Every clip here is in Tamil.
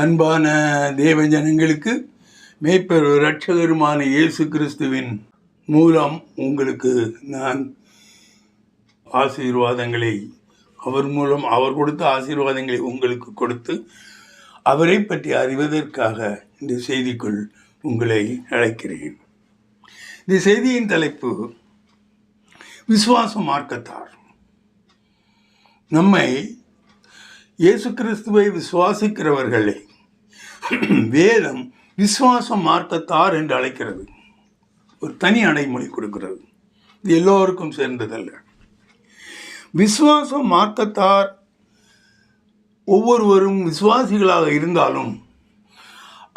அன்பான தேவ ஜனங்களுக்கு மேய்ப்பர் இரட்சகருமான இயேசு கிறிஸ்துவின் மூலம் உங்களுக்கு நான் ஆசீர்வாதங்களை அவர் கொடுத்த ஆசீர்வாதங்களை உங்களுக்கு கொடுத்து அவரை பற்றி அறிவதற்காக இந்த செய்திக்குள் உங்களை அழைக்கிறேன். இந்த செய்தியின் தலைப்பு விசுவாச மார்க்கத்தார். நம்மை இயேசு கிறிஸ்துவை விசுவாசிக்கிறவர்களை வேதம் விசுவாச மார்க்கத்தார் என்று அழைக்கிறது. ஒரு தனி அடைமொழி கொடுக்கிறது. இது எல்லோருக்கும் சேர்ந்ததல்ல. விசுவாச மார்க்கத்தார் ஒவ்வொருவரும் விசுவாசிகளாக இருந்தாலும்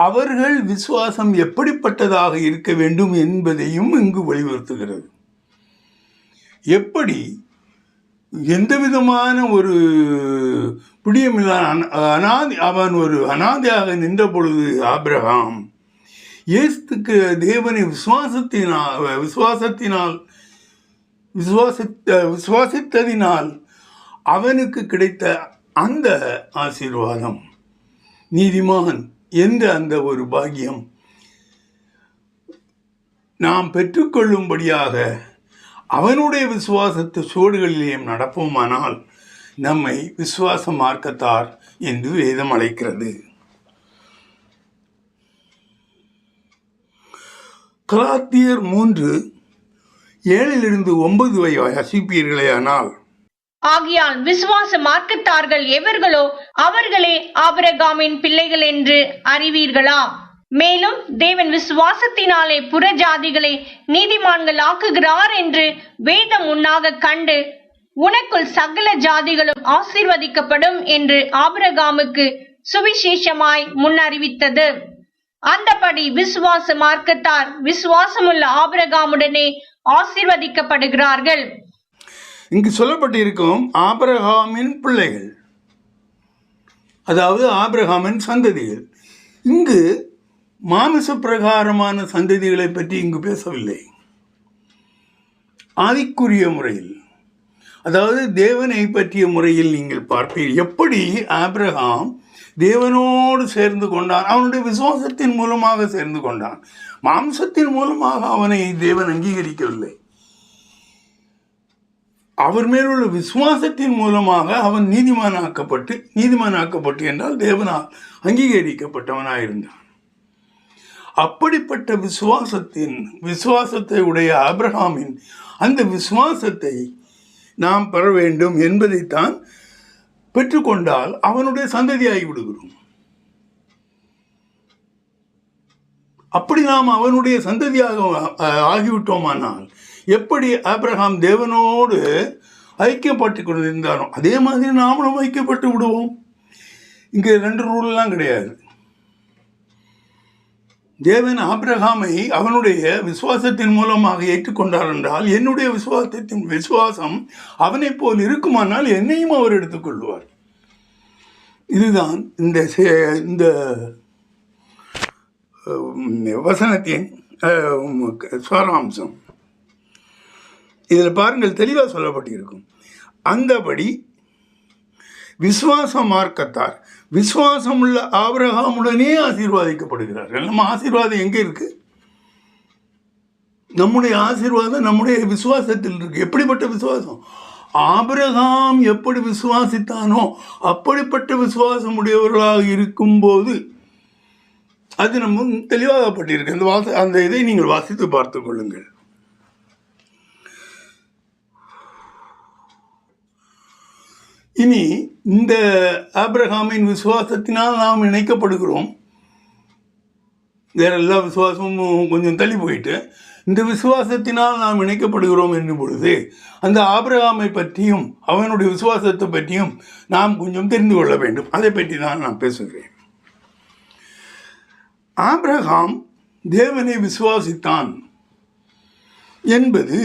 அவர்கள் விசுவாசம் எப்படிப்பட்டதாக இருக்க வேண்டும் என்பதையும் இங்கு வலியுறுத்துகிறது. எப்படி எந்த விதமான ஒரு பிடியமில்லாத அவன் ஒரு அனாதையாக நின்ற பொழுது ஆபிரகாம் இயேசுக்கு தேவனை விசுவாசித்ததினால் அவனுக்கு கிடைத்த அந்த ஆசீர்வாதம், நீதிமான் என்ற அந்த ஒரு பாக்கியம் நாம் பெற்றுக்கொள்ளும்படியாக அவனுடைய விசுவாசத்து சுவடுகளிலேயும் நடப்போமானால் நம்மை விசுவாச மார்க்கத்தார் என்று வேதம் அழைக்கிறது. கலாத்தியர் 3:7-9 வாசிப்பீர்களேயானால், ஆகையால் விசுவாச மார்க்கத்தார்கள் எவர்களோ அவர்களே ஆபிரகாமின் பிள்ளைகள் என்று அறிவீர்களா? மேலும் தேவன் விசுவாசத்தினாலே புறஜாதிகளை நீதிமான்கள் ஆக்குகிறார் என்று வேதம் உன்னாக கண்டு உனக்குள் சகல ஜாதிகளும் ஆசீர்வதிக்கப்படும் என்று ஆபிரகாமுக்கு சுவிசேஷமாய் முன்னறிவித்தது. அந்தபடி விசுவாச மார்க்கத்தார் விசுவாசமுள்ள ஆபிரகாமுடனே ஆசீர்வதிக்கப்படுகிறார்கள். இங்கு சொல்லப்பட்டிருக்கும் ஆபிரகாமின் பிள்ளைகள், அதாவது ஆபிரகாமின் சந்ததிகள். இங்கு மாமிச பிரகாரமான சந்ததிகளை பற்றி இங்கு பேசவில்லை. ஆவிக்குரிய முறையில், அதாவது தேவனை பற்றிய முறையில் நீங்கள் பார்ப்பீர்கள். எப்படி ஆபிரகாம் தேவனோடு சேர்ந்து கொண்டான், அவனுடைய விசுவாசத்தின் மூலமாக சேர்ந்து கொண்டான். மாம்சத்தின் மூலமாக அவனை தேவன் அங்கீகரிக்கவில்லை. அவர் மேலுள்ள விசுவாசத்தின் மூலமாக அவன் நீதிமானாக்கப்பட்டு என்றால் தேவனால் அங்கீகரிக்கப்பட்டவனாயிருந்தான். அப்படிப்பட்ட விசுவாசத்தை உடைய ஆபிரகாமின் அந்த விசுவாசத்தை நாம் பெற வேண்டும் என்பதைத்தான் பெற்றுக்கொண்டால் அவனுடைய சந்ததியாகி விடுகிறோம். அப்படி நாம் அவனுடைய சந்ததியாக ஆகிவிட்டோமானால், எப்படி ஆபிரகாம் தேவனோடு ஐக்கியப்பட்டு கொண்டிருந்தாரோ அதே மாதிரி நாமளும் ஐக்கியப்பட்டு விடுவோம். இங்கே 2 ரூல்லாம் கிடையாது. தேவன் ஆபிரகாமை அவனுடைய விசுவாசத்தின் மூலமாக ஏற்றுக்கொண்டார் என்றால் என்னுடைய விசுவாசம் அவனை போல் இருக்குமானால் என்னையும் அவர் எடுத்துக்கொள்வார். இதுதான் இந்த வசனத்தின் சாராம்சம். இதில் பாருங்கள், தெளிவாக சொல்லப்பட்டிருக்கும். அந்தபடி விசுவாச மார்க்கத்தார் விசுவாசம் உள்ள ஆபிரகாமுடனே ஆசீர்வாதிக்கப்படுகிறார்கள். நம்ம ஆசீர்வாதம் எங்கே இருக்கு? நம்முடைய ஆசீர்வாதம் நம்முடைய விசுவாசத்தில் இருக்கு. எப்படிப்பட்ட விசுவாசம்? ஆபிரகாம் எப்படி விசுவாசித்தானோ அப்படிப்பட்ட விசுவாசம் உடையவர்களாக இருக்கும்போது அது நம்ம தெளிவாகப்பட்டிருக்கு. அந்த இதை நீங்கள் வாசித்து பார்த்துக் கொள்ளுங்கள். இனி இந்த ஆபிரகாமின் விசுவாசத்தினால் நாம் இணைக்கப்படுகிறோம். வேற எல்லா விசுவாசமும் கொஞ்சம் தள்ளி போயிட்டு இந்த விசுவாசத்தினால் நாம் இணைக்கப்படுகிறோம் என்னும் பொழுது அந்த ஆபிரகாமை பற்றியும் அவனுடைய விசுவாசத்தை பற்றியும் நாம் கொஞ்சம் தெரிந்து கொள்ள வேண்டும். அதை பற்றி தான் நான் பேசுகிறேன். ஆபிரகாம் தேவனை விசுவாசித்தான் என்பது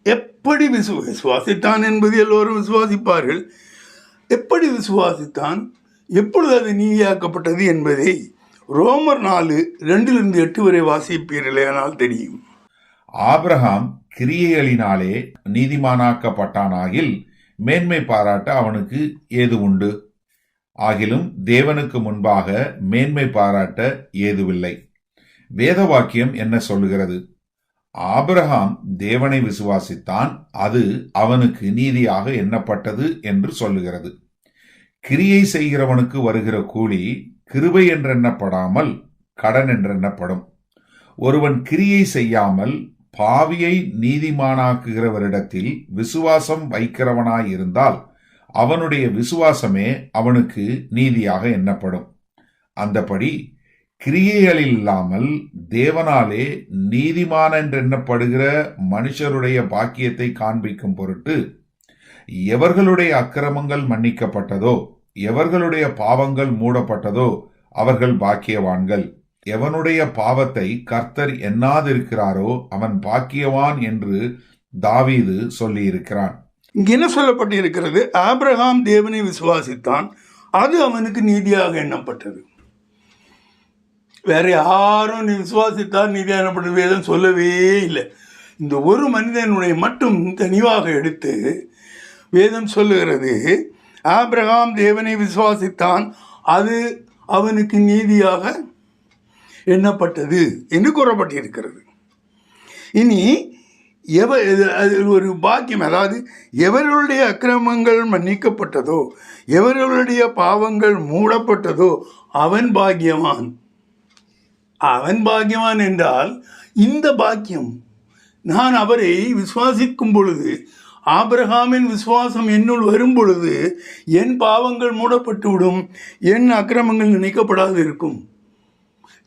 எப்படி விசுவாசித்தான் என்பது எல்லோரும் விசுவாசிப்பார்கள். எப்படி விசுவாசித்தான், எப்பொழுது அது நீதியாக்கப்பட்டது என்பதை ரோமர் 4:2-8 வரை வாசிப்பீர்களேனால் தெரியும். ஆபிரகாம் கிரியைகளினாலே நீதிமானாக்கப்பட்டானாகில் மேன்மை பாராட்ட அவனுக்கு ஏது உண்டு? ஆகிலும் தேவனுக்கு முன்பாக மேன்மை பாராட்ட ஏதுவில்லை. வேத வாக்கியம் என்ன சொல்லுகிறது? ஆபிரகாம் தேவனை விசுவாசித்தான், அது அவனுக்கு நீதியாக எண்ணப்பட்டது என்று சொல்லுகிறது. கிரியை செய்கிறவனுக்கு வருகிற கூலி கிருபை என்றெண்ணப்படாமல் கடன் என்றெண்ணப்படும். ஒருவன் கிரியை செய்யாமல் பாவியை நீதிமானாக்குகிறவரிடத்தில் விசுவாசம் வைக்கிறவனாயிருந்தால் அவனுடைய விசுவாசமே அவனுக்கு நீதியாக எண்ணப்படும். அந்தபடி கிரியைகளில் இல்லாமல் தேவனாலே நீதிமான் என்றெண்ணப்படுகிற மனுஷருடைய பாக்கியத்தை காண்பிக்கும் பொருட்டு எவர்களுடைய அக்கிரமங்கள் மன்னிக்கப்பட்டதோ, எவர்களுடைய பாவங்கள் மூடப்பட்டதோ அவர்கள் பாக்கியவான்கள். எவனுடைய பாவத்தை கர்த்தர் எண்ணாதிருக்கிறாரோ அவன் பாக்கியவான் என்று தாவீது சொல்லியிருக்கிறான். இங்க என்ன சொல்லப்பட்டிருக்கிறது? ஆபிரகாம் தேவனை விசுவாசித்தான், அது அவனுக்கு நீதியாக எண்ணப்பட்டது. வேற யாரும் நீ விசுவாசித்தால் நீதியாக எண்ணப்பட்டது வேதம் சொல்லவே இல்லை. இந்த ஒரு மனிதனுடைய மட்டும் தெளிவாக எடுத்து வேதம் சொல்லுகிறது, ஆபிரகாம் தேவனை விசுவாசித்தான், அது அவனுக்கு நீதியாக எண்ணப்பட்டது என்று கூறப்பட்டிருக்கிறது. இனி ஒரு பாக்கியம், அதாவது எவர்களுடைய அக்கிரமங்கள் மன்னிக்கப்பட்டதோ, எவர்களுடைய பாவங்கள் மூடப்பட்டதோ அவன் பாக்கியவான். அவன் பாக்கியவான் என்றால் இந்த பாக்கியம் நான் அவரை விசுவாசிக்கும் பொழுது, ஆபிரகாமின் விசுவாசம் என்னுள் வரும் பொழுது என் பாவங்கள் மூடப்பட்டுவிடும், என் அக்கிரமங்கள் நினைக்கப்படாது இருக்கும்.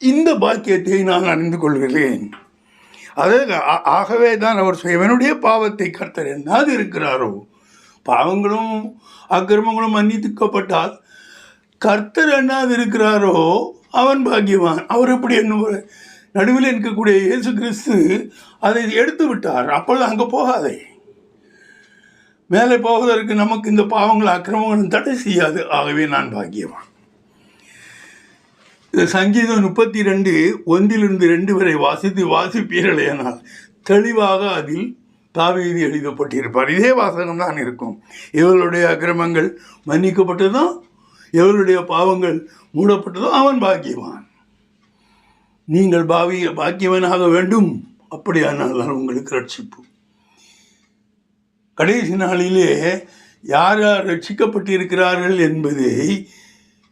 இந்த பாக்கியத்தை நான் அறிந்து கொள்கிறேன். ஆகவே தான் அவர் எவனுடைய பாவத்தை கர்த்தர் எண்ணாது இருக்கிறாரோ, பாவங்களும் அக்கிரமங்களும் மன்னிக்கப்பட்டால் கர்த்தர் எண்ணாது இருக்கிறாரோ அவன் பாக்கியவான். அவர் எப்படி எண்ணுவார்? நடுவில் இருக்கக்கூடிய இயேசு கிறிஸ்து அதை எடுத்து விட்டார். அப்பொழுது அங்கே போகாதே, மேலே போவதற்கு நமக்கு இந்த பாவங்கள் அக்கிரமங்களும் தடை செய்யாது. ஆகவே நான் பாக்கியவான். சங்கீதம் 32:1-2 வரை வாசிப்பீர்களேனால் தெளிவாக அதில் தாவீது எழுதப்பட்டிருப்பார். இதே வாசகம் தான் இருக்கும். இவர்களுடைய அக்கிரமங்கள் மன்னிக்கப்பட்டதோ, எவருடைய பாவங்கள் மூடப்பட்டதோ அவன் பாக்கியவான். நீங்கள் பாக்கியவனாக வேண்டும், அப்படியானால் உங்களுக்கு ரட்சிப்பு. கடைசி நாளிலே யார் யார் ரட்சிக்கப்பட்டிருக்கிறார்கள் என்பதை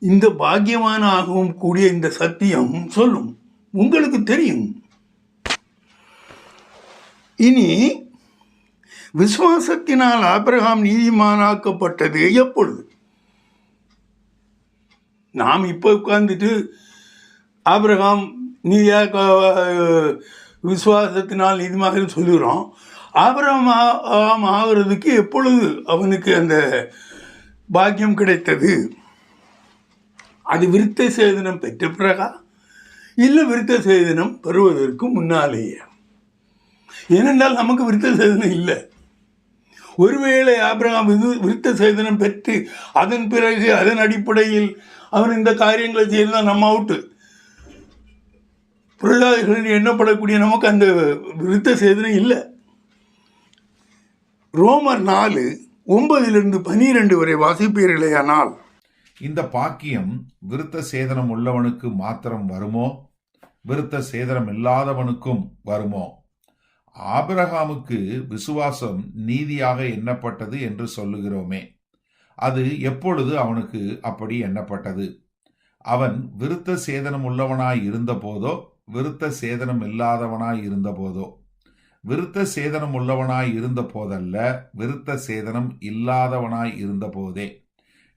இந்த பாக்கியவானாகவும் கூடிய இந்த சத்தியம் சொல்லும். உங்களுக்கு தெரியும். இனி விசுவாசத்தினால் ஆபிரகாம் நீதிமானாக்கப்பட்டது எப்பொழுது? நாம் இப்போ உட்கார்ந்துட்டு ஆபிரகாம் நீதியாக விசுவாசத்தினால் நீதிமாக சொல்லுகிறோம். ஆபிரகாம் ஆகிறதுக்கு எப்பொழுது அவனுக்கு அந்த பாக்கியம் கிடைத்தது? அது விருத்த சேதனம் பெற்ற பிறகா, இல்லை விருத்த சேதனம் பெறுவதற்கு முன்னாலேயே? ஏனென்றால் நமக்கு விருத்த சேதனம் இல்லை. ஒருவேளை ஆபிரகாம் விருத்த சேதனம் பெற்று அதன் பிறகு அதன் அடிப்படையில் அவன் இந்த காரியங்களை செய்தால் நம்ம அவுட்டு. புரளாதிகளில் எண்ணப்படக்கூடிய நமக்கு அந்த விருத்த சேதனம் இல்லை. ரோமர் 4:9-12 வரை வாசிப்பீர்களேயானால், இந்த பாக்கியம் விருத்த சேதனம் உள்ளவனுக்கு மாத்திரம் வருமோ, விருத்த சேதனம் இல்லாதவனுக்கும் வருமோ? ஆபிரகாமுக்கு விசுவாசம் நீதியாக எண்ணப்பட்டது என்று சொல்லுகிறோமே, அது எப்பொழுது அவனுக்கு அப்படி எண்ணப்பட்டது? அவன் விருத்த சேதனம் உள்ளவனாய் இருந்த போதோ, விருத்த சேதனம் இல்லாதவனாய் இருந்த போதோ? விருத்த சேதனம் உள்ளவனாய் இருந்த போதல்ல, விருத்த சேதனம் இல்லாதவனாய் இருந்த போதே.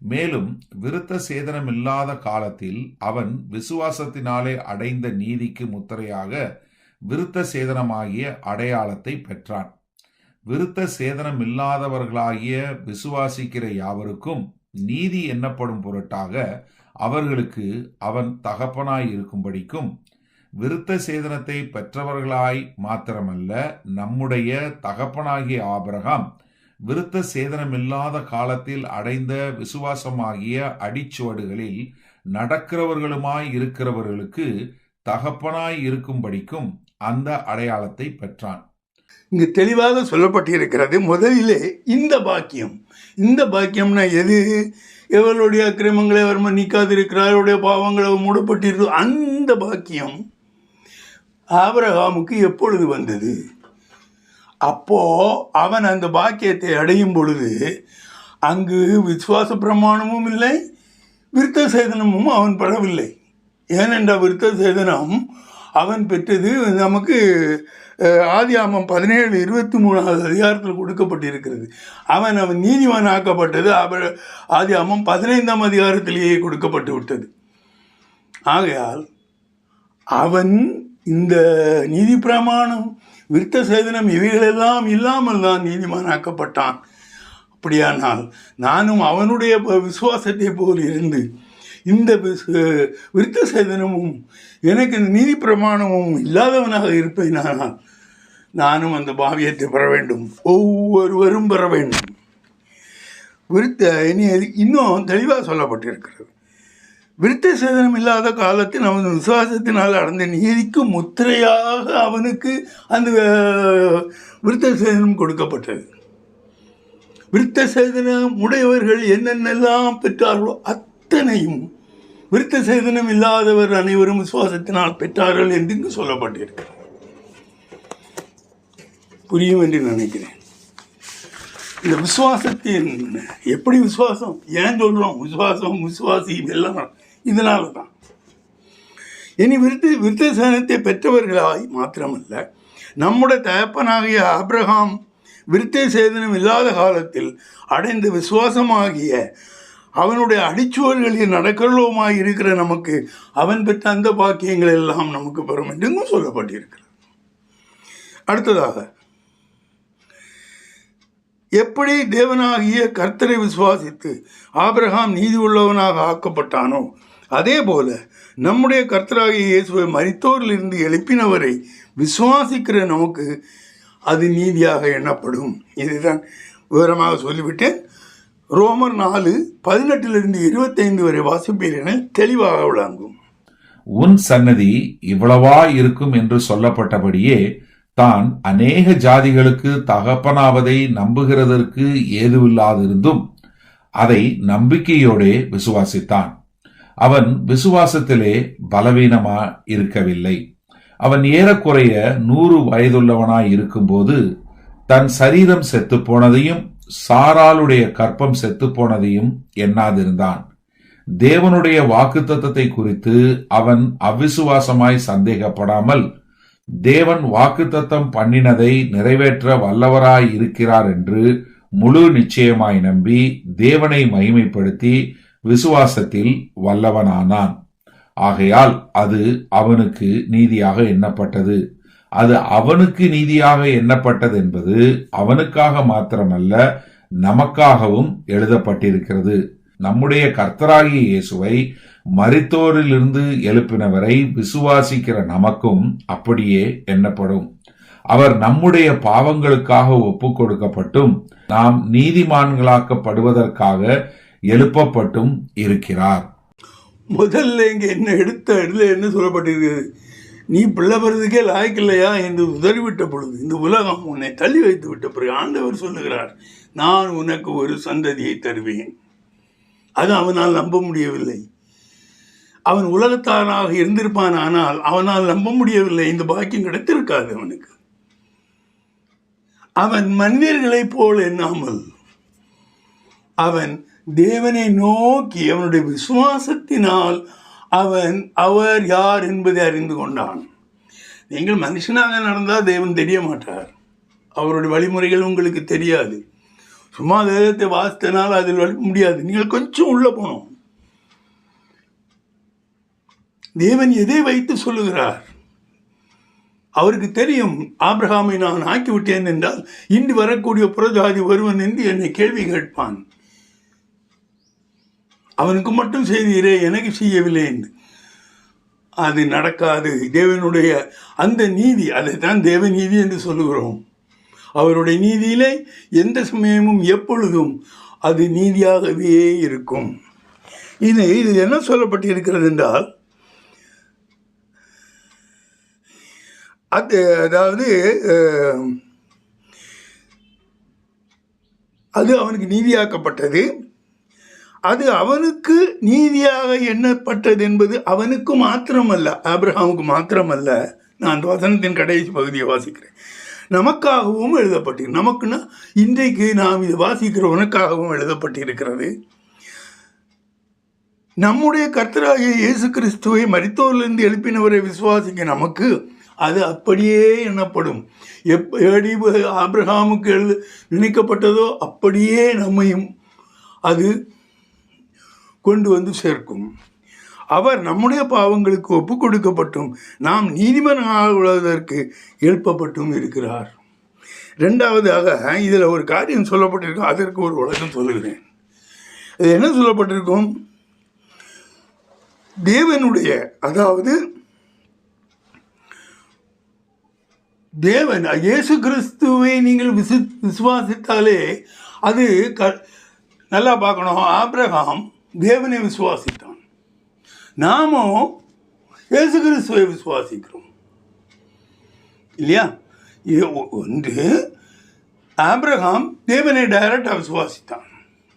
மேலும் விருத்த சேதனம் இல்லாத காலத்தில் அவன் விசுவாசத்தினாலே அடைந்த நீதிக்கு முத்திரையாக விருத்த சேதனமாகிய அடையாளத்தை பெற்றான். விருத்த சேதனம் இல்லாதவர்களாகிய விசுவாசிக்கிற யாவருக்கும் நீதி எண்ணப்படும் பொருட்டாக அவர்களுக்கு அவன் தகப்பனாய் இருக்கும்படிக்கும், விருத்த சேதனத்தை பெற்றவர்களாய் மாத்திரமல்ல, நம்முடைய தகப்பனாகிய ஆபிரகாம் விருத்த சேதனமில்லாத காலத்தில் அடைந்த விசுவாசமாகிய அடிச்சுவடுகளில் நடக்கிறவர்களுமாய் இருக்கிறவர்களுக்கு தகப்பனாய் இருக்கும்படிக்கும் அந்த அடையாளத்தை பெற்றான். இங்கு தெளிவாக சொல்லப்பட்டிருக்கிறது. முதலிலே இந்த பாக்கியம்னா எது எவர்களுடைய அக்கிரமங்களை அவர் மன்னிக்காதிருக்கிறார், அவருடைய பாவங்களை மூடப்பட்டிருக்கு. அந்த பாக்கியம் ஆபிரகாமுக்கு எப்பொழுது வந்தது? அப்போ அவன் அந்த பாக்கியத்தை அடையும் பொழுது அங்கு விசுவாச பிரமாணமும் இல்லை, விருத்த சேதனமும் அவன் பெறவில்லை. ஏனென்றால் விருத்த சேதனம் அவன் பெற்றது நமக்கு ஆதியாகமம் 17:23 அதிகாரத்தில் கொடுக்கப்பட்டிருக்கிறது. அவன் நீதிமான் ஆக்கப்பட்டது ஆதியாகமம் 15 அதிகாரத்திலேயே கொடுக்கப்பட்டு விட்டது. ஆகையால் அவன் இந்த நீதி பிரமாணம், விருத்த சேதனம் இவைகளெல்லாம் இல்லாமல் தான் நீதிமானாக்கப்பட்டான். அப்படியானால் நானும் அவனுடைய விசுவாசத்தை போல் இருந்து இந்த விருத்த சேதனமும் எனக்கு இந்த நீதி பிரமாணமும் இல்லாதவனாக இருப்பேனானால் நானும் அந்த பாவியத்தை பெற வேண்டும், ஒவ்வொருவரும் பெற வேண்டும். இன்னும் தெளிவாக சொல்லப்பட்டிருக்கிறது. விருத்த சேதனம் இல்லாத காலத்தில் அவன் விசுவாசத்தினால் அடைந்த நீதிக்கு முத்திரையாக அவனுக்கு அந்த விருத்த சேதனம் கொடுக்கப்பட்டது. விருத்த சேதனம் உடையவர்கள் என்னென்னலாம் பெற்றார்களோ அத்தனையும் விருத்த சேதனம் இல்லாதவர் அனைவரும் விசுவாசத்தினால் பெற்றார்கள் என்று இங்கு சொல்லப்பட்டிருக்கிறது. புரியும் என்று நினைக்கிறேன். இந்த விசுவாசத்தின் எப்படி விசுவாசம் ஏன் சொல்கிறோம்? விசுவாசி எல்லாம் இதனால தான். இனி விருத்த சேதனத்தை பெற்றவர்களாய் மாத்திரமல்ல, நம்முடைய தகப்பனாகிய ஆபிரகாம் விருத்த சேதனம் இல்லாத காலத்தில் அடைந்த விசுவாசமாகிய அவனுடைய அடிச்சுவர்களில் நடக்கிறோமாய் இருக்கிற நமக்கு அவன் பெற்ற அந்த பாக்கியங்கள் எல்லாம் நமக்கு பெறும் என்றும் சொல்லப்பட்டிருக்கிறது. அடுத்ததாக, எப்படி தேவனாகிய கர்த்தரை விசுவாசித்து ஆபிரகாம் நீதி உள்ளவனாக ஆக்கப்பட்டானோ அதே போல நம்முடைய கர்த்தராகிய இயேசுவை மரித்தோரிலிருந்து எழுப்பினவரை விசுவாசிக்கிற நமக்கு அது நீதியாக எண்ணப்படும். இதுதான் விவரமாக சொல்லிவிட்டேன். ரோமர் 4:18-25 வரை வாசிப்பீர்கள், தெளிவாக விளங்கும். உன் சன்னதி இவ்வளவா இருக்கும் என்று சொல்லப்பட்டபடியே தான் அநேக ஜாதிகளுக்கு தகப்பனாவதை நம்புகிறதற்கு ஏதுவில்லாதிருந்தும் அதை நம்பிக்கையோடே விசுவாசித்தான். அவன் விசுவாசத்திலே பலவீனமா இருக்கவில்லை. அவன் ஏறக்குறைய 100 வயதுள்ளவனாய் இருக்கும்போது தன் சரீரம் செத்து போனதையும் சாராளுடைய கற்பம் செத்து போனதையும் எண்ணாதிருந்தான். தேவனுடைய வாக்குத்தத்தத்தை குறித்து அவன் அவிசுவாசமாய் சந்தேகப்படாமல் தேவன் வாக்குத்தத்தம் பண்ணினதை நிறைவேற்ற வல்லவராய் இருக்கிறார் என்று முழு நிச்சயமாய் நம்பி தேவனை மகிமைப்படுத்தி விசுவாசத்தில் வல்லவனானான். ஆகையால் அது அவனுக்கு நீதியாக எண்ணப்பட்டது. அது அவனுக்கு நீதியாக எண்ணப்பட்டது என்பது அவனுக்காக மாத்திரமல்ல, நமக்காகவும் எழுதப்பட்டிருக்கிறது. நம்முடைய கர்த்தராகிய இயேசுவை மரித்தோரிலிருந்து எழுப்பினவரை விசுவாசிக்கிற நமக்கும் அப்படியே எண்ணப்படும். அவர் நம்முடைய பாவங்களுக்காக ஒப்பு கொடுக்கப்பட்டும் நாம் நீதிமான்களாக்கப்படுவதற்காக எழுப்பப்பட்டும் இருக்கிறார். முதல்ல இங்கே என்ன சொல்லப்பட்டிருக்கிறது? நீ பிள்ளை பெறதுக்கே லாய்க்கில்லையா என்று உதறிவிட்ட பொழுது இந்த உலகம் உன்னை தள்ளி வைத்து விட்ட பிறகு ஆண்டவர் சொல்லுகிறார், நான் உனக்கு ஒரு சந்ததியை தருவேன். அது அவனால் நம்ப முடியவில்லை. அவன் உலகத்தானாக இருந்திருப்பான், ஆனால் அவனால் நம்ப முடியவில்லை. இந்த பாக்கியம் கிடைத்திருக்காது அவனுக்கு. அவன் மனிதர்களைப் போல் எண்ணாமல் அவன் தேவனை நோக்கி அவனுடைய விசுவாசத்தினால் அவர் யார் என்பதை அறிந்து கொண்டான். நீங்கள் மனுஷனாக நடந்தால் தேவன் தெரிய மாட்டார். அவருடைய வழிமுறைகள் உங்களுக்கு தெரியாது. சும்மா வேதத்தை வாசித்தனால் அதில் வளர்க்க முடியாது. நீங்கள் கொஞ்சம் உள்ள போனோம். தேவன் எதை வைத்து சொல்லுகிறார்? அவருக்கு தெரியும், ஆபிரகாமை நான் ஆக்கிவிட்டேன் என்றால் இன்று வரக்கூடிய புறஜாதி ஒருவன் என்று என்னை கேள்வி கேட்பான். அவனுக்கு மட்டும் செய்தீரே, எனக்கு செய்யவில்லை என்று. அது நடக்காது. தேவனுடைய அந்த நீதி, அதைத்தான் தேவ நீதி என்று சொல்லுகிறோம். அவருடைய நீதியிலே எந்த சமயமும் எப்பொழுதும் அது நீதியாகவே இருக்கும். இது என்ன சொல்லப்பட்டிருக்கிறது என்றால், அதாவது அது அவனுக்கு நீதியாக்கப்பட்டது. அது அவனுக்கு நீதியாக எண்ணப்பட்டது என்பது அவனுக்கு மாத்திரமல்ல, ஆபிரகாமுக்கு மாத்திரமல்ல. நான் அந்த வசனத்தின் கடைசி பகுதியை வாசிக்கிறேன். நமக்காகவும் எழுதப்பட்டிருக்கு. நமக்குன்னா இன்றைக்கு நாம் இது வாசிக்கிறவனுக்காகவும் எழுதப்பட்டிருக்கிறது. நம்முடைய கர்த்தராகிய இயேசு கிறிஸ்துவை மரித்தோரிலிருந்து எழுப்பினவரை விசுவாசிக்க நமக்கு அது அப்படியே எண்ணப்படும். எப்படி ஆபிரகாமுக்கு நினைக்கப்பட்டதோ அப்படியே நம்மையும் அது கொண்டு வந்து சேர்க்கும். அவர் நம்முடைய பாவங்களுக்கு ஒப்பு கொடுக்கப்பட்டும் நாம் நீதிமன்றங்களுக்கு எழுப்பப்பட்டும் இருக்கிறார். ரெண்டாவதாக இதில் ஒரு காரியம் சொல்லப்பட்டிருக்கும், அதற்கு ஒரு உலகம் சொல்லுகிறேன். அது என்ன சொல்லப்பட்டிருக்கும்? தேவனுடைய, அதாவது தேவன் இயேசு கிறிஸ்துவை நீங்கள் விசுவாசித்தாலே அது நல்லா பார்க்கணும். ஆபிரகாம் தேவனை விசுவாசித்தான், நாமும் இயேசு கிறிஸ்துவை விசுவாசிக்கிறோம் இல்லையா? ஒன்று ஆபிரகாம் தேவனை டைரக்டாக விசுவாசித்தான்,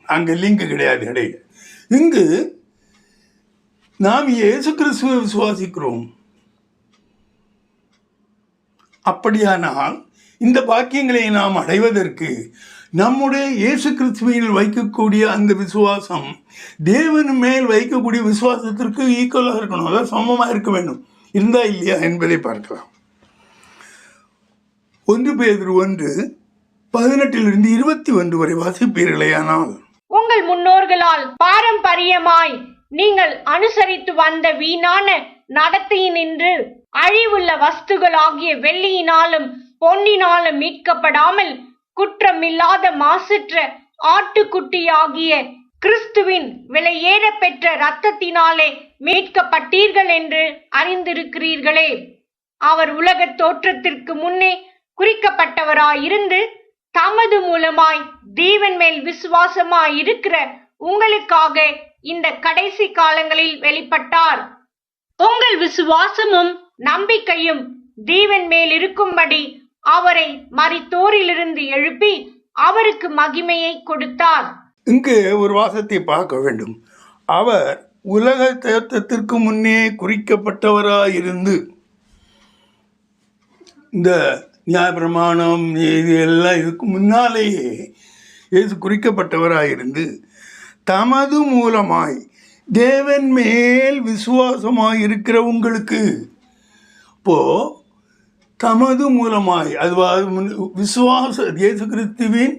அங்கே லிங்க் கிடையாது இடையில. இங்கு நாம் இயேசு கிறிஸ்துவை விசுவாசிக்கிறோம். அப்படியானால் இந்த பாக்கியங்களை நாம் அடைவதற்கு நம்முடைய இயேசு கிறிஸ்துவில் வைக்கக்கூடிய அந்த விசுவாசம் தேவன் மேல் வைக்கக்கூடிய விசுவாசத்திற்கு ஈக்குவலாக இருக்கணும், அதாவது சமமாக இருக்க வேண்டும். இருந்தா இல்லையா என்பதை பார்க்கலாம். 1 பேதுரு 1:18-21 வரை வாசிப்பீர்களேயானால், உங்கள் முன்னோர்களால் பாரம்பரியமாய் நீங்கள் அனுசரித்து வந்த வீணான நடத்தையினின்று அழிவுள்ள வஸ்துகளாகிய வெள்ளியினாலும் பொன்னினாலும் மீட்கப்படாமல் குற்றமில்லாத மாசற்ற ஆட்டுக்குட்டியாகிய கிறிஸ்துவின் விலையேற பெற்ற இரத்தத்தினாலே மீட்கப்பட்டீர்கள் என்று அறிந்திருக்கிறீர்களே. அவர் உலகத் தோற்றத்திற்கு முன்னே குறிக்கப்பட்டவராயிருந்து தமது மூலமாய் தேவன் மேல் விசுவாசமாய் இருக்கிற உங்களுக்காக இந்த கடைசி காலங்களில் வெளிப்பட்டார். உங்கள் விசுவாசமும் நம்பிக்கையும் தேவன் மேல் இருக்கும்படி அவரை மரித்தோரிலிருந்து எழுப்பி அவருக்கு மகிமையை கொடுத்தார். இங்கு ஒரு வாசத்தை பார்க்க வேண்டும். அவர் உலக தோற்றத்திற்கு முன்னே குறிக்கப்பட்டவராயிருந்து, இந்த நியாயப்பிரமாணம் இது எல்லாம் இதுக்கு முன்னாலேயே இயேசு குறிக்கப்பட்டவராயிருந்து தமது மூலமாய் தேவன் மேல் விசுவாசமாய் இருக்கிற உங்களுக்கு, இப்போ தமது மூலமாய், அது விசுவாச இயேசு கிறிஸ்துவின்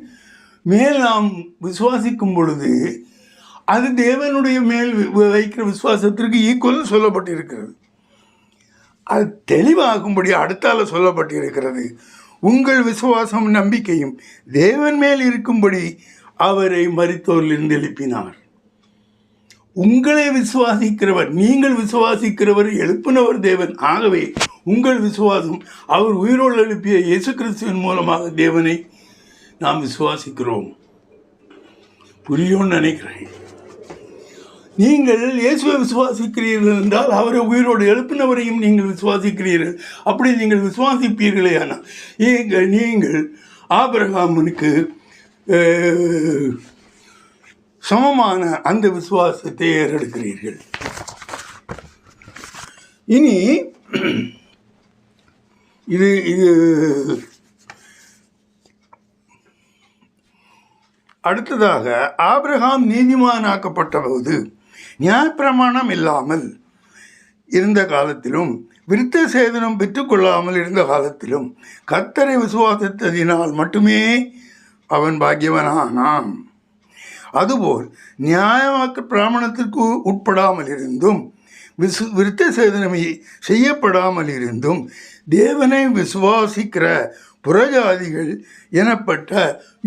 மேல் நாம் விசுவாசிக்கும் பொழுது அது தேவனுடைய மேல் வைக்கிற விசுவாசத்திற்கு ஈக்குவல் சொல்லப்பட்டிருக்கிறது. அது தெளிவாகும்படி அடுத்தால சொல்லப்பட்டிருக்கிறது. உங்கள் விசுவாசம் நம்பிக்கையும் தேவன் மேல் இருக்கும்படி அவரை மரித்தோரிலிருந்து எழுப்பினார். உங்களை விசுவாசிக்கிறவர், நீங்கள் விசுவாசிக்கிறவர் எழுப்பினவர் தேவன். ஆகவே உங்கள் விசுவாசம் அவர் உயிரோடு எழுப்பிய இயேசு கிறிஸ்துவின் மூலமாக தேவனை நாம் விசுவாசிக்கிறோம். புரியும்னு நினைக்கிறேன். நீங்கள் இயேசுவை விசுவாசிக்கிறீர்கள் என்றால் அவரை உயிரோடு எழுப்பினவரையும் நீங்கள் விசுவாசிக்கிறீர்கள். அப்படி நீங்கள் விசுவாசிப்பீர்களே ஆனால் நீங்கள் ஆபிரகாமுக்கு சமமான அந்த விசுவாசத்தை ஏறெடுக்கிறீர்கள். இனி இது அடுத்ததாக ஆபிரகாம் நீதிமானாக்கப்பட்ட போது நியாயப்பிரமாணம் இல்லாமல் இருந்த காலத்திலும் விருத்த சேதனம் பெற்றுக்கொள்ளாமல் இருந்த காலத்திலும் கர்த்தரை விசுவாசித்ததினால் மட்டுமே அவன் பாக்கியவனானான். அதுபோல் நியாயமாக்க பிராமணத்திற்கு உட்படாமல் இருந்தும் விருத்த சேதனமை செய்யப்படாமல் இருந்தும் தேவனை விசுவாசிக்கிற புறஜாதிகள் எனப்பட்ட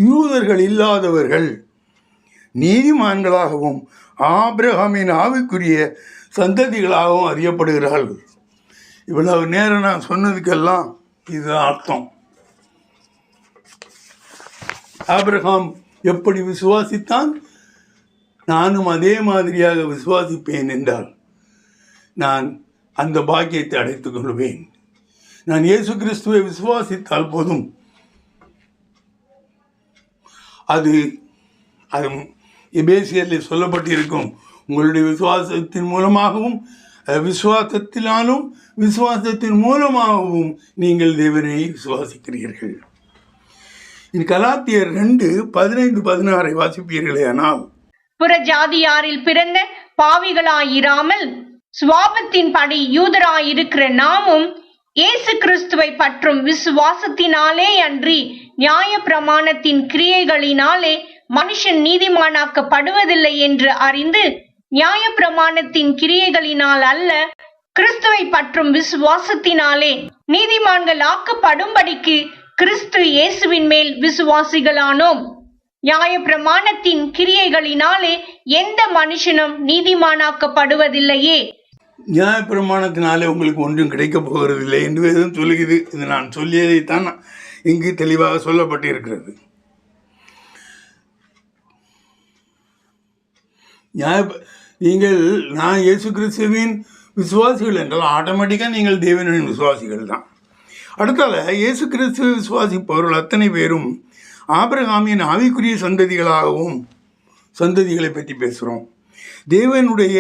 யூதர்கள் இல்லாதவர்கள் நீதிமான்களாகவும் ஆபிரகாமின் ஆவிக்குரிய சந்ததிகளாகவும் அறியப்படுகிறார்கள். இவ்வளவு நேரம் நான் சொன்னதுக்கெல்லாம் இது அர்த்தம். ஆபிரகாம் எப்படி விசுவாசித்தான், நானும் அதே மாதிரியாக விசுவாசிப்பேன் என்றால் நான் அந்த பாக்கியத்தை அடைத்துக் கொள்வேன். நான் இயேசு கிறிஸ்துவை விசுவாசித்தால் போதும். அது எபேசியரில் சொல்லப்பட்டிருக்கும். உங்களுடைய விசுவாசத்தின் மூலமாகவும் விசுவாசத்தினாலும் விசுவாசத்தின் மூலமாகவும் நீங்கள் தேவனை விசுவாசிக்கிறீர்கள். கலாத்தியர் 2:15-16 வாசிப்பீர்களே. ஆனால் புற ஜாதியாரில் பிறந்த பாவிகளாயிராமல் சுவாபத்தின்படி யூதராயிருக்கிற நாமும் இயேசு கிறிஸ்துவை பற்றும் விசுவாசத்தினாலே அன்றி நியாய பிரமாணத்தின் கிரியைகளினாலே மனுஷன் நீதிமானாக்கப்படுவதில்லை என்று அறிந்து, நியாய பிரமாணத்தின் கிரியைகளினால் அல்ல, கிறிஸ்துவை பற்றும் விசுவாசத்தினாலே நீதிமான்கள் ஆக்கப்படும்படிக்கு கிறிஸ்து இயேசுவின் மேல் விசுவாசிகளானோம். நியாய பிரமாணத்தின் கிரியைகளினாலே எந்த மனுஷனும் நீதிமானாக்கப்படுவதில்லையே. நியாய பிரமாணத்தினாலே உங்களுக்கு ஒன்றும் கிடைக்கப் போகிறதில்லை என்று எதுவும் சொல்லுகிறது. இது நான் சொல்லியதைத்தான் இங்கு தெளிவாக சொல்லப்பட்டிருக்கிறது. நான் இயேசு கிறிஸ்துவின் விசுவாசிகள் என்றால் ஆட்டோமேட்டிக்காக நீங்கள் தேவனின் விசுவாசிகள் தான். அடுத்தால இயேசு கிறிஸ்துவை விசுவாசிப்பவர்கள் அத்தனை பேரும் ஆபிரகாமின் ஆவிக்குரிய சந்ததிகளை பற்றி பேசுகிறோம். தேவனுடைய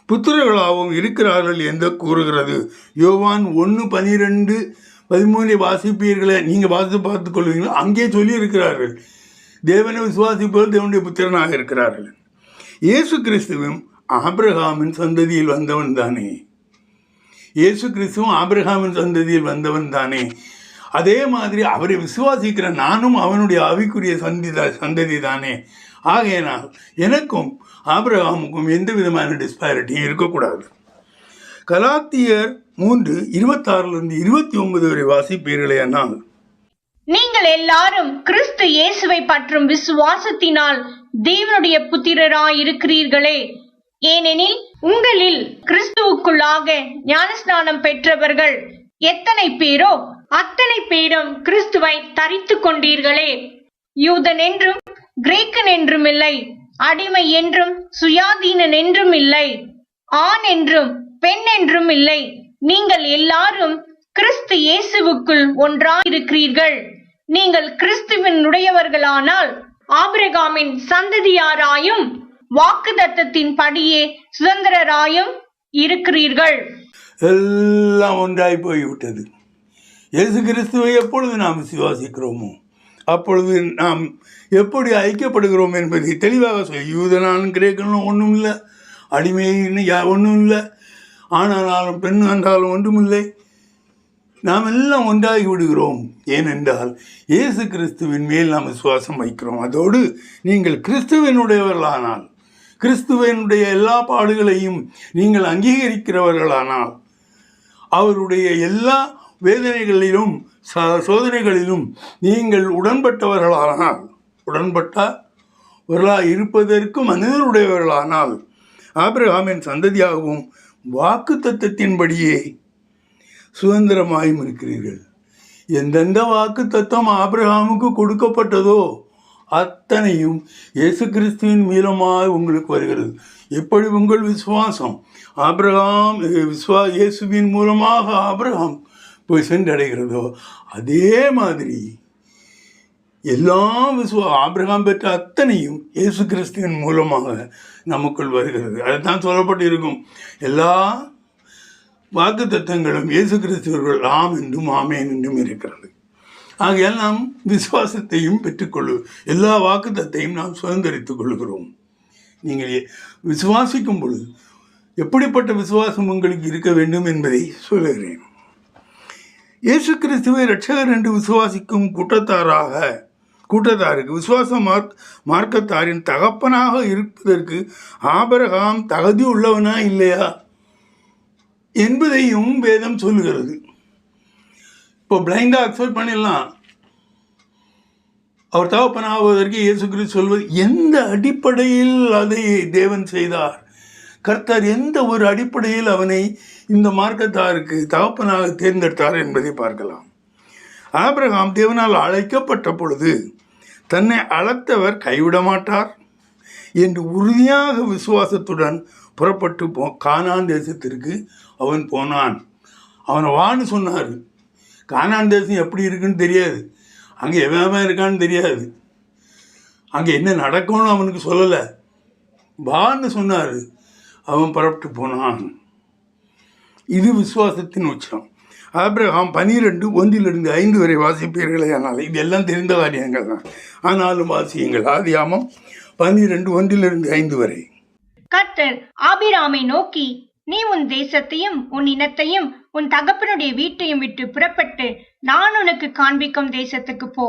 புத்திரர்களாகவும் இருக்கிறார்கள் என்று கூறுகிறது. யோவான் 1:12-13 வாசிப்பீர்களை நீங்கள் பார்த்து கொள்வீங்களா? அங்கே சொல்லியிருக்கிறார்கள், தேவனை விசுவாசிப்பவர்கள் தேவனுடைய புத்திரனாக இருக்கிறார்கள். இயேசு கிறிஸ்துவும் ஆபிரகாமின் சந்ததியில் வந்தவன் தானே. இயேசு கிறிஸ்துவும் ஆபிரகாமின் சந்ததியில் வந்தவன் தானே. அதே மாதிரி அவரை விசுவாசிக்கிற நானும் அவனுடைய ஆவிக்குரிய சந்ததி தானே. ஆகையினால் எனக்கும் ஆபிரகாமுக்கும் எந்த விதமான டிஸ்பாரிட்டியும் இருக்கக்கூடாது. கலாத்தியர் 3:26-29 வரை வாசிப்பீர்களே. ஆனால் நீங்கள் எல்லாரும் கிறிஸ்து இயேசுவை பற்றும் விசுவாசத்தினால் தேவனுடைய புத்திரராயிருக்கிறீர்களே. ஏனெனில் உங்களில் கிறிஸ்துவுக்குள்ளாக ஞானஸ்நானம் பெற்றவர்கள் எத்தனை பேரோ அத்தனை பேரும் கிறிஸ்துவை தரித்து கொண்டீர்களே. யூதன் என்றும் கிரேக்கன் என்றும் இல்லை, அடிமை என்றும் சுயாதீனன் என்றும் இல்லை, ஆண் என்றும் பெண் என்றும் இல்லை, நீங்கள் எல்லாரும் கிறிஸ்து இயேசுவுக்குள் ஒன்றாயிருக்கிறீர்கள். நீங்கள் கிறிஸ்துவின் உடையவர்களானால் ஆபிரகாமின் சந்ததியாராயும் வாக்குத்தத்தத்தின் படியே சுதந்திரராயும் இருக்கிறீர்கள். எல்லாம் ஒன்றாய் போய்விட்டது. இயேசு கிறிஸ்துவை எப்பொழுது நாம் விசுவாசிக்கிறோமோ அப்பொழுது நாம் எப்படி ஐக்கியப்படுகிறோம் என்பதை தெளிவாக சொல்லி, யூதனாலும் கிரேக்கனும் ஒன்றும் இல்லை, அடிமைன்னு ஒன்றும் இல்லை, ஆனாலும் பெண் என்றாலும் ஒன்றும் இல்லை, நாம் எல்லாம் ஒன்றாகி விடுகிறோம். ஏனென்றால் இயேசு கிறிஸ்துவின் மேல் நாம் விசுவாசம் வைக்கிறோம். அதோடு நீங்கள் கிறிஸ்துவனுடையவர்களானால், கிறிஸ்துவனுடைய எல்லா பாடுகளையும் நீங்கள் அங்கீகரிக்கிறவர்களானால், அவருடைய எல்லா வேதனைகளிலும் சோதனைகளிலும் நீங்கள் உடன்பட்டவர்களாக இருப்பதற்கு மனிதருடையவர்களானால் ஆபிரகாமின் சந்ததியாகவும் வாக்குத்தத்தத்தின்படியே சுதந்திரமாயும் இருக்கிறீர்கள். எந்தெந்த வாக்குத்தத்தம் ஆபிரகாமுக்கு கொடுக்கப்பட்டதோ அத்தனையும் இயேசு கிறிஸ்துவின் மூலமாக உங்களுக்கு வருகிறது. எப்படி உங்கள் விசுவாசம் இயேசுவின் மூலமாக ஆபிரகாம் போய் சென்றடைகிறதோ அதே மாதிரி எல்லாம் ஆபிரகாம் பெற்ற அத்தனையும் இயேசு கிறிஸ்துவின் மூலமாக நமக்குள் வருகிறது. அதுதான் சொல்லப்பட்டிருக்கும். எல்லா வாக்கு தத்தங்களும் இயேசு கிறிஸ்துவர்கள் ஆம் என்றும் ஆமேன் என்றும் இருக்கிறது. ஆகையால் நாம் விசுவாசத்தையும் எல்லா வாக்கு தத்தையும் நாம் சுதந்திரித்துக் கொள்கிறோம். நீங்கள் விசுவாசிக்கும் பொழுது எப்படிப்பட்ட விசுவாசம் உங்களுக்கு இருக்க வேண்டும் என்பதை சொல்லுகிறேன். இயேசு கிறிஸ்துவை இரட்சகர் என்று விசுவாசிக்கும் கூட்டத்தாருக்கு விசுவாச மார்க்கத்தாரின் தகப்பனாக இருப்பதற்கு ஆபிரகாம் தகுதி உள்ளவனா இல்லையா என்பதையும் வேதம் சொல்லுகிறது. இப்போ பிளைண்டாக அக்செப்ட் பண்ணிடலாம். அவர் தகப்பனாவதற்கு இயேசு கிறிஸ்து சொல்வது எந்த அடிப்படையில் அதை தேவன் செய்தார், கர்த்தர் எந்த ஒரு அடிப்படையில் அவனை இந்த மார்க்கத்தாருக்கு தகப்பனாக தேர்ந்தெடுத்தார் என்பதை பார்க்கலாம். ஆபிரகாம் தேவனால் அழைக்கப்பட்ட பொழுது தன்னை அழைத்தவர் கைவிட மாட்டார் என்று உறுதியாக விசுவாசத்துடன் புறப்பட்டு கானான் தேசத்திற்கு அவன் போனான். அவனை வான்னு சொன்னார். கானான் தேசம் எப்படி இருக்குன்னு தெரியாது, அங்கே எவன் இருக்கான்னு தெரியாது. அங்கே என்ன நடக்கும்னு அவனுக்கு சொல்லலை, வான்னு சொன்னார். அவன் புறப்பட்டு போனான். இது விசுவாசத்தின் உச்சம். ஆபிரகாம் 12:1-5 வரை வாசிப்பீர்களே. ஆனால் இதெல்லாம் தெரிந்த காரியங்கள் தான், ஆனாலும் வாசியுங்கள். ஆதியாகமம் 12:1-5 வரை. கர்த்தர் ஆபிராமை நோக்கி, நீ உன் தேசத்தையும் உன் இனத்தையும் உன் தகப்பனுடைய வீட்டையும் விட்டு புறப்பட்டு நான் உனக்கு காண்பிக்கும் தேசத்துக்கு போ.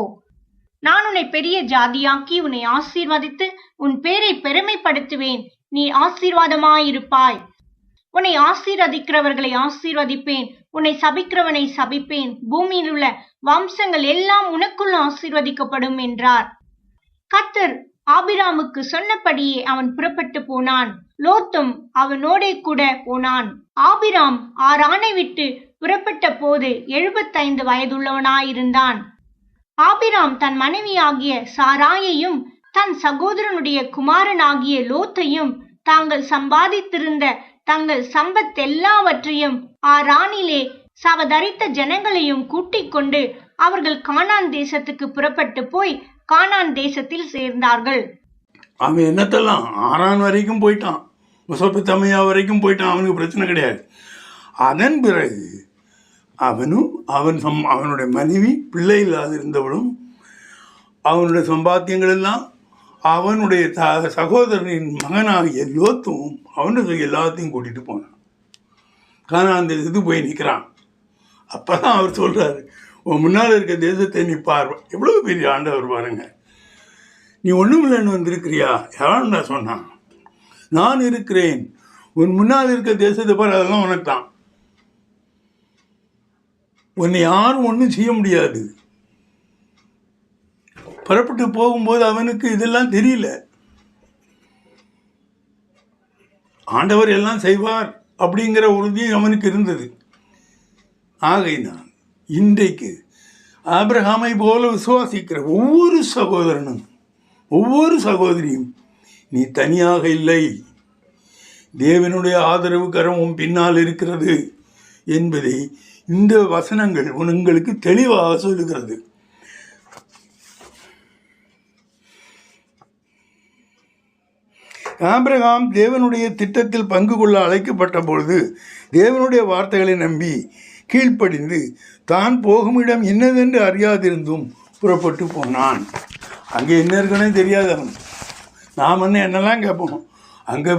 நான் உன்னை பெரிய ஜாதியாக்கி உன்னை ஆசீர்வதித்து உன் பேரை பெருமைப்படுத்துவேன். நீ ஆசீர்வாதமாயிருப்பாய். உன்னை ஆசீர்வதிக்கிறவர்களை ஆசீர்வதிப்பேன், உன்னை சபிக்கிறவனை சபிப்பேன். பூமியில் உள்ள வம்சங்கள் எல்லாம் உனக்குள் ஆசீர்வதிக்கப்படும் என்றார். கர்த்தர் ஆபிராமுக்கு சொன்னபடியே அவன் புறப்பட்டு போனான். லோத்தும் அவனோடே கூட போனான். ஆபிராம் ஆரானை விட்டு புறப்பட்ட போது 75 வயதுள்ளவனாயிருந்தான். ஆபிராம் தன் மனைவியாகிய சாராயையும் தன் சகோதரனுடைய குமாரனாகிய லோத்தையும் தாங்கள் சம்பாதித்திருந்த தங்கள் சம்பத் எல்லாவற்றையும் ஆரானிலே சவதரித்த ஜனங்களையும் கூட்டிக் கொண்டு அவர்கள் கானான் தேசத்துக்கு புறப்பட்டு போய் கானான் தேசத்தில் சேர்ந்தார்கள். அவன் என்னத்தெல்லாம் ஆரான் வரைக்கும் போயிட்டான், மெசொப்பொத்தாமியா வரைக்கும் போயிட்டான். அவனுக்கு பிரச்சனை கிடையாது. அதன் பிறகு அவனுடைய மனைவி பிள்ளை இல்லாது இருந்தவளும் அவனுடைய சம்பாத்தியங்கள் எல்லாம் அவனுடைய சகோதரனின் மகனாகிய லோத்தும் அவனுடைய எல்லாத்தையும் கூட்டிகிட்டு போனான். கானான் தேசத்துக்கு போய் நிற்கிறான். அப்போ தான் அவர் சொல்கிறாரு, உன் முன்னால் இருக்க தேசத்தை நீ பார்வை. எவ்வளோ பெரிய ஆண்டவர் பாருங்க. நீ ஒன்றும் இல்லைன்னு வந்திருக்கிறியா? யாருன்னா சொன்னான், நான் இருக்கிறேன், உன் முன்னால் இருக்க தேசத்தை பாரு, அதெல்லாம் உனக்கு தான். உன்னை யாரும் ஒன்றும் செய்ய முடியாது. புறப்பட்டு போகும்போது அவனுக்கு இதெல்லாம் தெரியல. ஆண்டவர் எல்லாம் செய்வார் அப்படிங்கிற உறுதி அவனுக்கு இருந்தது. ஆகையினால் இன்றைக்கு ஆபிரகாமை போல விசுவாசிக்கிற ஒவ்வொரு சகோதரனும் ஒவ்வொரு சகோதரியும், நீ தனியாக இல்லை, தேவனுடைய ஆதரவு கரம் உன் பின்னால் இருக்கிறது என்பதை இந்த வசனங்கள் உங்களுக்கு தெளிவாக சொல்லுகிறது. ஆபிரகாம் தேவனுடைய திட்டத்தில் பங்கு கொள்ள அழைக்கப்பட்ட பொழுது தேவனுடைய வார்த்தைகளை நம்பி கீழ்ப்படிந்து தான் போகும் இடம் என்னதென்று அறியாதிருந்தும் புறப்பட்டு போனான். அங்கே என்ன இருக்குன்னே தெரியாது அவன். நாம் என்னெல்லாம் கேட்போம், அங்கே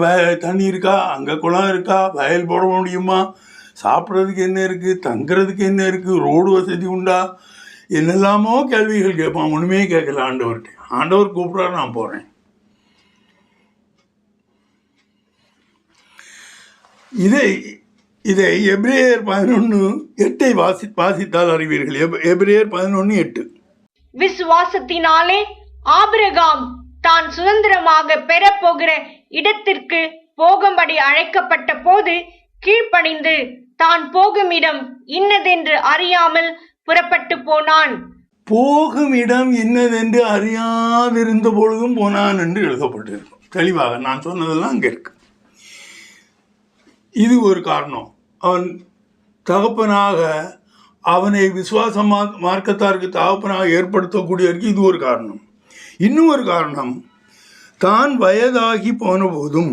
தண்ணி இருக்கா, அங்கே குளம் இருக்கா, வயல் போட முடியுமா, சாப்பிட்றதுக்கு என்ன இருக்குது, தங்குறதுக்கு என்ன இருக்குது, ரோடு வசதி உண்டா, என்னெல்லாமோ கேள்விகள் கேட்பான். ஒன்றுமே கேட்கல ஆண்டவர்கிட்ட. ஆண்டவர் கூப்பிட்றாரு, நான் போகிறேன். இதை எபிரேயர் 11:8 வாசித்தால் அறிவீர்கள். எபிரேயர் 11:8. விசுவாசத்தினாலே ஆபிரகாம் தான் சுதந்திரமாக பெறப்போகிற இடத்திற்கு போகும்படி அழைக்கப்பட்ட போது கீழ்ப்படிந்து தான் போகும் இடம் இன்னதென்று அறியாமல் புறப்பட்டு போனான். போகும் இடம் இன்னதென்று அறியாதிருந்த பொழுதும் போனான் என்று எழுதப்பட்டிருக்கும். தெளிவாக நான் சொன்னதெல்லாம் அங்கே இருக்கு. இது ஒரு காரணம். அவன் தகப்பனாக அவனை விசுவாச மார்க்கத்தாருக்கு தகப்பனாக ஏற்படுத்தக்கூடியதற்கு இது ஒரு காரணம். இன்னும் ஒரு காரணம், தான் வயதாகி போன போதும்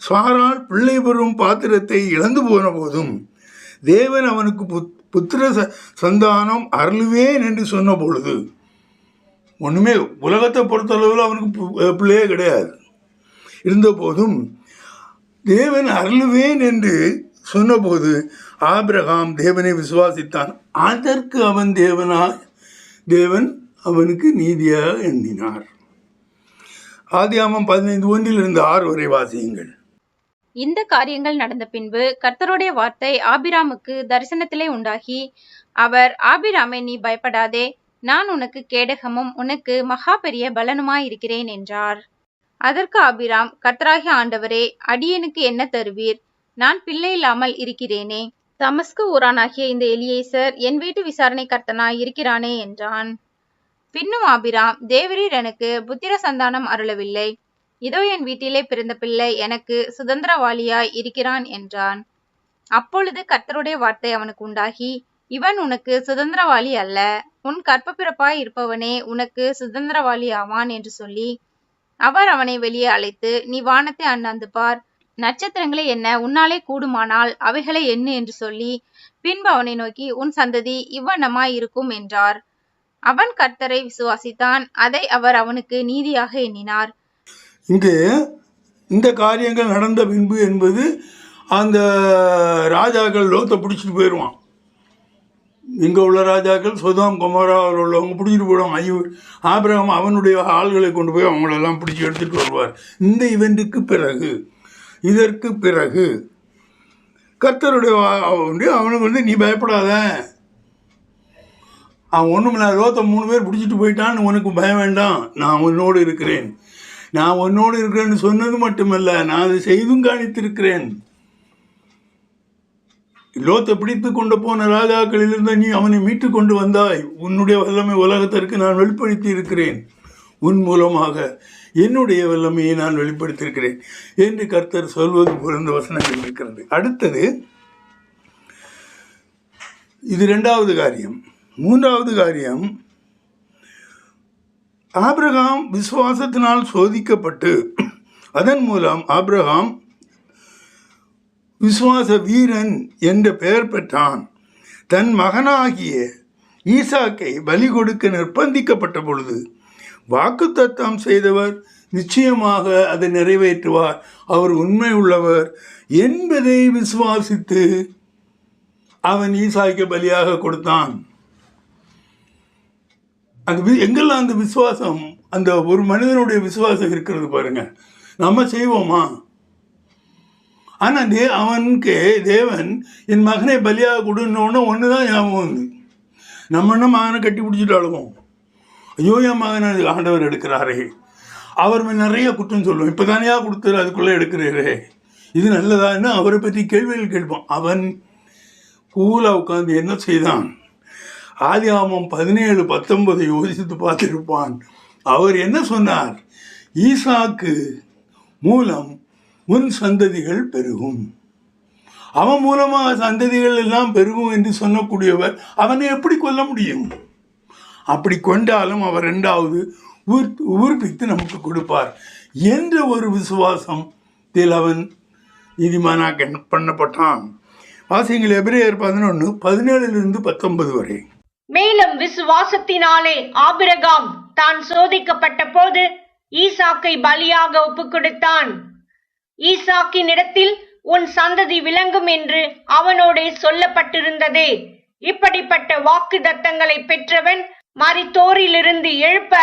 சாராள் பிள்ளை பெறும் பாத்திரத்தை இழந்து போன போதும் தேவன் அவனுக்கு புத்திர சந்தானம் அருளுவேன் என்று சொன்ன பொழுது, ஒன்றுமே உலகத்தை பொறுத்தளவில் அவனுக்கு பிள்ளையே கிடையாது, இருந்த போதும் தேவன் அருளுவேன் என்று சொன்னபோது ஆபிரகாம் தேவனை விசுவாசித்தான். அதற்கு அவன் தேவன் அவனுக்கு நீதியாக எண்ணினார். ஆதியாகமம் 15:1-6 வரை வாசியுங்கள். இந்த காரியங்கள் நடந்த பின்பு கர்த்தருடைய வார்த்தை ஆபிராமுக்கு தரிசனத்திலே உண்டாகி, அவர் ஆபிராமை, நீ பயப்படாதே, நான் உனக்கு கேடகமும் உனக்கு மகா பெரிய பலனுமாயிருக்கிறேன் என்றார். அதற்கு ஆபிராம், கர்த்தராகிய ஆண்டவரே, அடியேனுக்கு என்ன தருவீர்? நான் பிள்ளை இல்லாமல் இருக்கிறேனே. தமஸ்கு ஊரானாகிய இந்த எலியேசர் என் வீட்டு விசாரணை கர்த்தனாய் இருக்கிறானே என்றான். பின்னும் ஆபிராம், தேவரீர் எனக்கு புத்திர சந்தானம் அருளவில்லை, இதோ என் வீட்டிலே பிறந்த பிள்ளை எனக்கு சுதந்திரவாளியாய் இருக்கிறான் என்றான். அப்பொழுது கர்த்தருடைய வார்த்தை அவனுக்கு உண்டாகி, இவன் உனக்கு சுதந்திரவாளி அல்ல, உன் கற்பப்பிறப்பாய் இருப்பவனே உனக்கு சுதந்திரவாளி ஆவான் என்று சொல்லி அவர் அவனை வெளியே அழைத்து, நீ வானத்தை அண்ணாந்து பார், நட்சத்திரங்களே என்ன, உன்னாலே கூடுமானால் அவைகளை எண்ணு என்று சொல்லி பின்பு அவனை நோக்கி, உன் சந்ததி இவ்வண்ணமாய் இருக்கும் என்றார். அவன் கர்த்தரை விசுவாசித்தான், அதை அவர் அவனுக்கு நீதியாக எண்ணினார். இங்கு இந்த காரியங்கள் நடந்த பின்பு என்பது அந்த ராஜாக்கள் லோத்தை பிடிச்சிட்டு போயிடுவான். இங்கே உள்ள ராஜாக்கள் சொதோம் கொமோராவில் உள்ளவங்க பிடிச்சிட்டு போயிடுவாங்க. ஐயோ, ஆபிரகாம் அவனுடைய ஆள்களை கொண்டு போய் அவங்களெல்லாம் பிடிச்சி எடுத்துகிட்டு வருவார். இந்த இவெண்ட்டுக்கு பிறகு, இதற்கு பிறகு கர்த்தருடைய அவனுக்கு நீ பயப்படாத, அவன் ஒன்றும் லோத்தை 3 பேர் பிடிச்சிட்டு போயிட்டான்னு உனக்கு பயம் வேண்டாம், நான் உன்னோடு இருக்கிறேன். நான் உன்னோடு இருக்கிறேன்னு சொன்னது மட்டுமல்ல, நான் அதை செய்தும் காணித்திருக்கிறேன். லோத்தை பிடித்து கொண்டு போன ராஜாக்களிலிருந்து நீ அவனை மீட்டு கொண்டு வந்தாய். உன்னுடைய வல்லமை உலகத்திற்கு நான் வெளிப்படுத்தி இருக்கிறேன். உன் மூலமாக என்னுடைய வல்லமையை நான் வெளிப்படுத்தியிருக்கிறேன் என்று கர்த்தர் சொல்வது போல இந்த வசனங்கள் இருக்கிறது. அடுத்தது இது 2வது காரியம். 3வது காரியம், ஆபிரகாம் விசுவாசத்தினால் சோதிக்கப்பட்டு அதன் மூலம் ஆபிரகாம் விசுவாச வீரன் என்ற பெயர் பெற்றான். தன் மகனாகிய ஈசாக்கை பலி கொடுக்க நிர்பந்திக்கப்பட்ட பொழுது வாக்குத்தத்தம் செய்தவர் நிச்சயமாக அதை நிறைவேற்றுவார், அவர் உண்மை உள்ளவர் என்பதை விசுவாசித்து அவன் ஈசாக்கை பலியாக கொடுத்தான். அந்த எங்கெல்லாம் அந்த விசுவாசம், அந்த ஒரு மனிதனுடைய விசுவாசம் இருக்கிறது பாருங்க, நம்ம செய்வோமா? ஆனால் அவனுக்கு தேவன் என் மகனை பலியாக கொடுன்னோன்னு ஒன்று தான் ஞாபகம் வந்து, நம்ம என்ன மகனை கட்டி பிடிச்சிட்டு அழுவோம், ஐயோ என் மகனை ஆண்டவர் எடுக்கிறாரே, அவர் நிறைய குற்றம் சொல்லுவோம், இப்போ தானே கொடுத்தாரு அதுக்குள்ளே எடுக்கிறீரே, இது நல்லதான்னு அவரை பற்றி கேள்விகள் கேட்போம். அவன் கூலாக உட்காந்து என்ன செய்தான்? ஆதியாகமம் 17:19 யோசித்து பார்த்திருப்பான். அவர் என்ன சொன்னார்? ஈசாக்கு மூலம் உன் சந்ததிகள் பெருகும், அவன் மூலமாக சந்ததிகள் எல்லாம் பெருகும் என்று சொல்லக்கூடியவர் அவனை எப்படி கொல்ல முடியும்? அப்படி கொண்டாலும் அவர் 2வது உயிர்ப்பித்து நமக்கு கொடுப்பார் என்ற ஒரு விசுவாசத்தில் அவன் நீதிமானாக பண்ணப்பட்டான். வாசியங்கள் எபிரேயர் 11:17-19 வரை. மேலும் விசுவாசத்தினாலே ஆபிரகாம் தான் சோதிக்கப்பட்ட போது ஈசாக்கை பலியாக ஒப்புக் கொடுத்தான். ஈசாக்கின் இடத்தில் உன் சந்ததி விளங்கும் என்று அவனோடே சொல்லப்பட்டிருந்ததே. இப்படிப்பட்ட வாக்கு தத்தங்களை பெற்றவன் மரித்தோரிலிருந்து எழுப்ப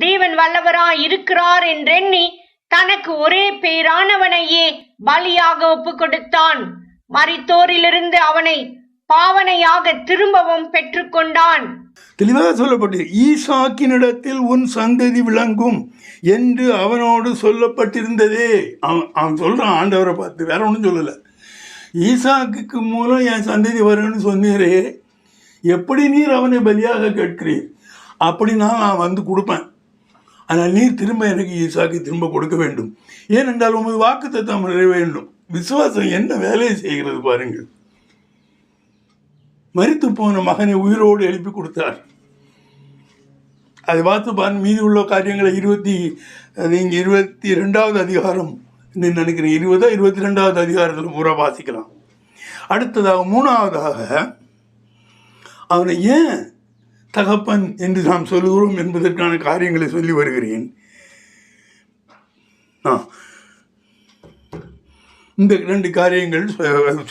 தேவன் வல்லவராய் இருக்கிறார் என்றெண்ணி தனக்கு ஒரே பேரானவனையே பலியாக ஒப்புக் கொடுத்தான். மரித்தோரிலிருந்து அவனை பாவனையாக திரும்பவும் பெற்றுக்கொண்டான். தெளிவாக சொல்லப்பட்டு ஈசாக்கினிடத்தில் உன் சந்ததி விளங்கும் என்று அவனோடு சொல்லப்பட்டிருந்ததே. அவன் சொல்கிறான் ஆண்டவரை பார்த்து, வேற ஒன்றும் சொல்லலை. ஈசாக்கு மூலம் என் சந்ததி வரும்னு சொன்னீரே, எப்படி நீர் அவனை பலியாக கேட்கிறீர்? அப்படின்னா நான் வந்து கொடுப்பேன், ஆனால் நீர் திரும்ப எனக்கு ஈசாக்கு திரும்ப கொடுக்க வேண்டும், ஏனென்றால் உமது வாக்குத்தத்தம் நிறைவேற வேண்டும். விசுவாசம் என்ன வேலையை செய்கிறது பாருங்கள். மரித்து போன மகனை உயிரோடு எழுப்பி கொடுத்தார். அதை பார்த்து பாருங்க. மீதி உள்ள காரியங்களை 22வது அதிகாரம் நினைக்கிறேன், 22வது அதிகாரத்தில் பூரா வாசிக்கலாம். அடுத்ததாக 3வதாக அவனை ஏன் தகப்பன் என்று நாம் சொல்லுகிறோம் என்பதற்கான காரியங்களை சொல்லி வருகிறேன். இந்த 2 காரியங்கள்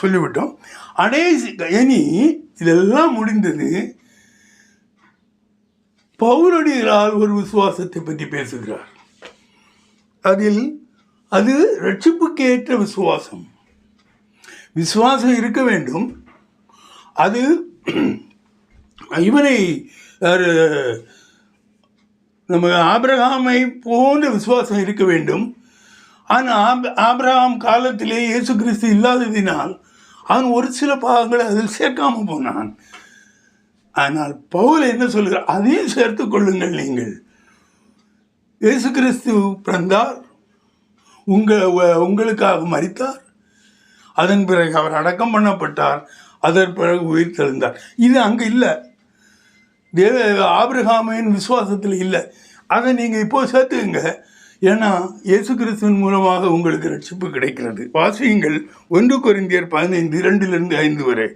சொல்லிவிட்டோம். இனி இதெல்லாம் முடிந்தது. பவுலடிகளால் ஒரு விசுவாசத்தை பற்றி பேசுகிறார். அது ரட்சிப்புக்கேற்ற விசுவாசம். விசுவாசம் இருக்க வேண்டும். அது இவனை நம்ம ஆபிரகாமை போன்ற விசுவாசம் இருக்க வேண்டும். ஆனால் ஆபிரகாம் காலத்திலே இயேசு கிறிஸ்து இல்லாததினால் அவன் ஒரு சில பாகங்களை அதில் சேர்க்காமல் போனான். ஆனால் பவுல் என்ன சொல்கிறார்? அதையும் சேர்த்து கொள்ளுங்கள். நீங்கள் இயேசு கிறிஸ்து பிறந்தார், உங்களுக்காக மரித்தார், அதன் பிறகு அவர் அடக்கம் பண்ணப்பட்டார், அதன் பிறகு உயிர் தெழுந்தார். இது அங்கே இல்லை. ஆபிரகாமின் விசுவாசத்தில் இல்லை. அதை நீங்கள் இப்போ சேர்த்துங்க. ஏன்னா இயேசு கிறிஸ்துவின் மூலமாக உங்களுக்கு ரட்சிப்பு கிடைக்கிறது. வாசியுங்கள் 1 கொரிந்தியர் 15 2-5 வரை.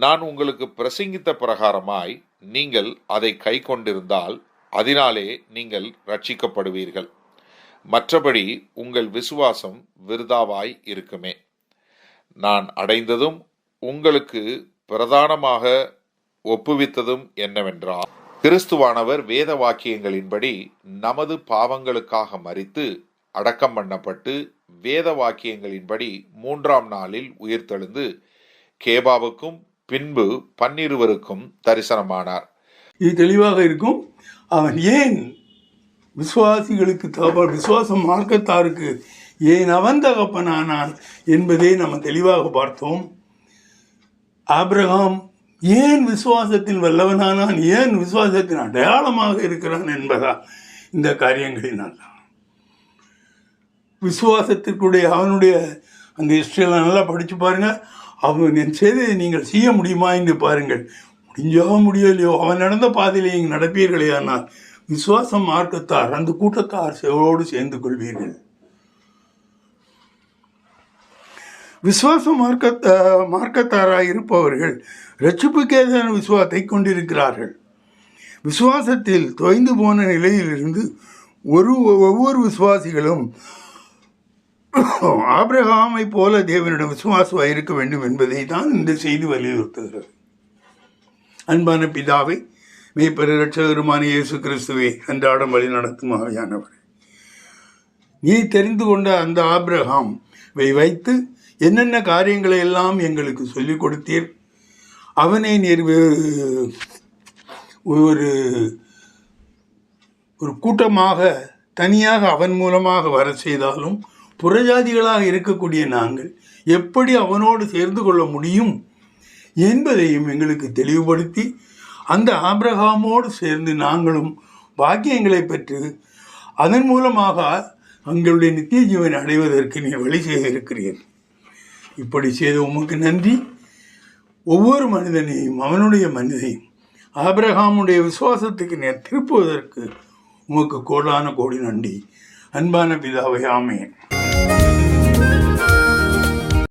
நான் உங்களுக்கு பிரசங்கித்த பிரகாரமாய் நீங்கள் அதை கை கொண்டிருந்தால் அதனாலே நீங்கள் ரட்சிக்கப்படுவீர்கள். மற்றபடி உங்கள் விசுவாசம் விருதாவாய் இருக்குமே. நான் அடைந்ததும் உங்களுக்கு பிரதானமாக ஒப்புவித்ததும் என்னவென்றால், கிறிஸ்துவானவர் வேத வாக்கியங்களின்படி நமது பாவங்களுக்காக மரித்து அடக்கம் பண்ணப்பட்டு வேத வாக்கியங்களின்படி 3ஆம் நாளில் உயிர்த்தெழுந்து கேபாவுக்கும் பின்பு 12 தரிசனமானார். இது தெளிவாக இருக்கும். அவன் ஏன் விசுவாசிகளுக்கு விசுவாசம் மார்க்கத்தாருக்கு ஏன் அவன் தகப்பனானான் என்பதை நம்ம தெளிவாக பார்த்தோம். ஆபிரகாம் ஏன் விசுவாசத்தில் வல்லவனானான், ஏன் விசுவாசத்தின் அடையாளமாக இருக்கிறான் என்பதா இந்த காரியங்களினால். விசுவாசத்திற்குடைய அவனுடைய அந்த ஹிஸ்டரியெல்லாம் நல்லா படித்து பாருங்கள். அவன் என் செய்தியை நீங்கள் செய்ய முடியுமா என்று பாருங்கள். முடியலையோ அவன் நடந்த பாதையிலே நீங்கள் நடப்பீர்களே, ஆனால் விசுவாசம் மார்க்கத்தார் அந்த கூட்டத்தார் செவோடு சேர்ந்து கொள்வீர்கள். விசுவாச மார்க்கத்தாராக இருப்பவர்கள் இரட்சிப்புக்கேதான விசுவாசத்தை கொண்டிருக்கிறார்கள். விசுவாசத்தில் தொய்ந்து போன நிலையிலிருந்து ஒவ்வொரு விசுவாசிகளும் ஆபிரகாமை போல தேவனிடம் விசுவாசமாக இருக்க வேண்டும் என்பதை தான் இந்த செய்தி வலியுறுத்துகிறது. அன்பான பிதாவை, மெய்ப்பெரு இரட்சகருமான இயேசு கிறிஸ்துவே, அன்றாடம் வழி நடத்தும் ஆவியானவர், நீ தெரிந்து கொண்ட அந்த ஆபிரகாமை வைத்து என்னென்ன காரியங்களை எல்லாம் எங்களுக்கு சொல்லிக் கொடுத்தீர். அவனை நீர் ஒரு கூட்டமாக தனியாக அவன் மூலமாக வர செய்தாலும் புறஜாதிகளாக இருக்கக்கூடிய நாங்கள் எப்படி அவனோடு சேர்ந்து கொள்ள முடியும் என்பதையும் எங்களுக்கு தெளிவுபடுத்தி அந்த ஆபிரகாமோடு சேர்ந்து நாங்களும் பாக்கியங்களை பெற்று அதன் மூலமாக எங்களுடைய நித்திய ஜீவனை அடைவதற்கு நீ வழி செய்திருக்கிறீர். இப்படி செய்த உமக்கு நன்றி. ஒவ்வொரு மனிதனையும் அவனுடைய மனிதையும் ஆபிரகாமுடைய விசுவாசத்துக்கு நேர் திருப்புவதற்கு உமக்கு கோடான கோடி நன்றி. அன்பான பிதாவை, ஆமென்.